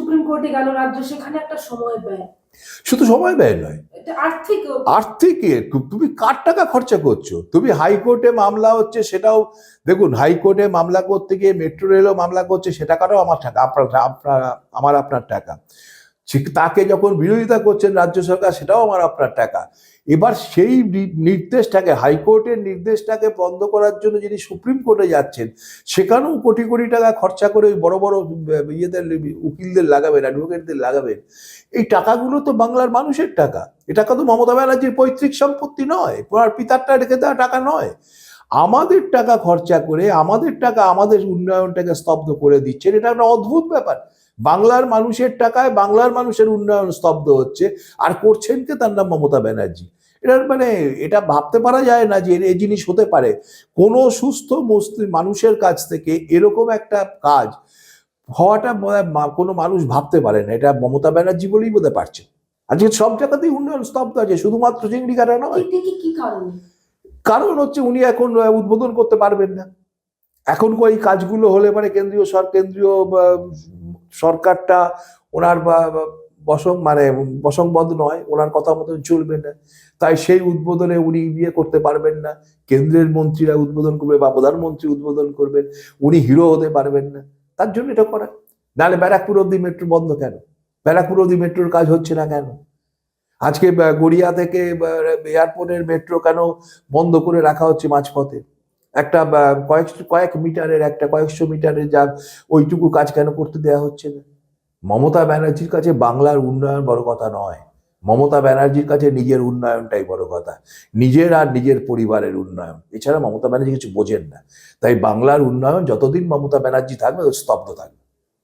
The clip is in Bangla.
সুপ্রিম কোর্টে গেল রাজ্য, সেখানে একটা সময় ব্যয়, শুধু সময় ব্যয় নয়, আর্থিক তুমি কার টাকা খরচা করছো? তুমি হাইকোর্টে মামলা হচ্ছে, সেটাও দেখুন, হাইকোর্টে মামলা করতে গিয়ে মেট্রো রেলও মামলা করছে, সে টাকাটাও আমার টাকা, আপনার টাকা। তাকে যখন বিরোধিতা করছেন রাজ্য সরকার, সেটাও আপনার টাকা। এবার সেই নির্দেশটাকে, হাইকোর্টের নির্দেশটাকে বন্ধ করার জন্য যিনি সুপ্রিম কোর্টে যাচ্ছেন, সেখানেও কোটি কোটি টাকা খরচা করে ওই বড় বড় ইয়েদের, উকিলদের লাগাবেন, অ্যাডভোকেটদের লাগাবেন। এই টাকাগুলো তো বাংলার মানুষের টাকা। এ টাকা তো মমতা ব্যানার্জির পৈতৃক সম্পত্তি নয়, ওনার পিতারটা রেখে দেওয়া টাকা নয়। আমাদের টাকা খরচা করে, আমাদের টাকা, আমাদের উন্নয়নটাকে স্তব্ধ করে দিচ্ছেন। এটা একটা অদ্ভুত ব্যাপার। বাংলার মানুষের টাকায় বাংলার মানুষের উন্নয়ন স্তব্ধ হচ্ছে, আর করছেন কে? তার নাম মমতা ব্যানার্জি। এটার মানে এটা ভাবতে পারা যায় না যে এই জিনিস হতে পারে। কোনো সুস্থ মানুষের কাছ থেকে এরকম একটা কাজ হওয়াটা কোনো মানুষ ভাবতে পারে না। এটা মমতা ব্যানার্জি বলেই বোধহয় পারছে। আজকে সব জায়গাতেই উন্নয়ন স্তব্ধ আছে, শুধুমাত্র চিংড়িঘাটা নয়। কারণ হচ্ছে উনি এখন উদ্বোধন করতে পারবেন না। এখন এই কাজগুলো হলে মানে কেন্দ্রীয় সরকারটা ওনার বসংবদ্ধ নয়, ওনার কথা মতন চলবে না। তাই সেই উদ্বোধনে উনি করতে পারবেন না। কেন্দ্রের মন্ত্রীরা উদ্বোধন করবে বা প্রধানমন্ত্রী উদ্বোধন করবেন, উনি হিরো হতে পারবেন না। তার জন্য এটা করা। নাহলে ব্যারাকপুর অব্দি মেট্রো বন্ধ কেন? ব্যারাকপুর অব্দি মেট্রোর কাজ হচ্ছে না কেন? আজকে গড়িয়া থেকে এয়ারপোর্টের মেট্রো কেন বন্ধ করে রাখা হচ্ছে মাঝপথে? একটা কয়েকশো মিটারের যা ওইটুকু কাজ কেন করতে দেওয়া হচ্ছে না? মমতা ব্যানার্জির কাছে বাংলার উন্নয়ন বড় কথা নয়। মমতা ব্যানার্জির কাছে নিজের উন্নয়নটাই বড় কথা, নিজের আর নিজের পরিবারের উন্নয়ন। এছাড়া মমতা ব্যানার্জি কিছু বোঝেন না। তাই বাংলার উন্নয়ন যতদিন মমতা ব্যানার্জি থাকবে স্তব্ধ থাকবে।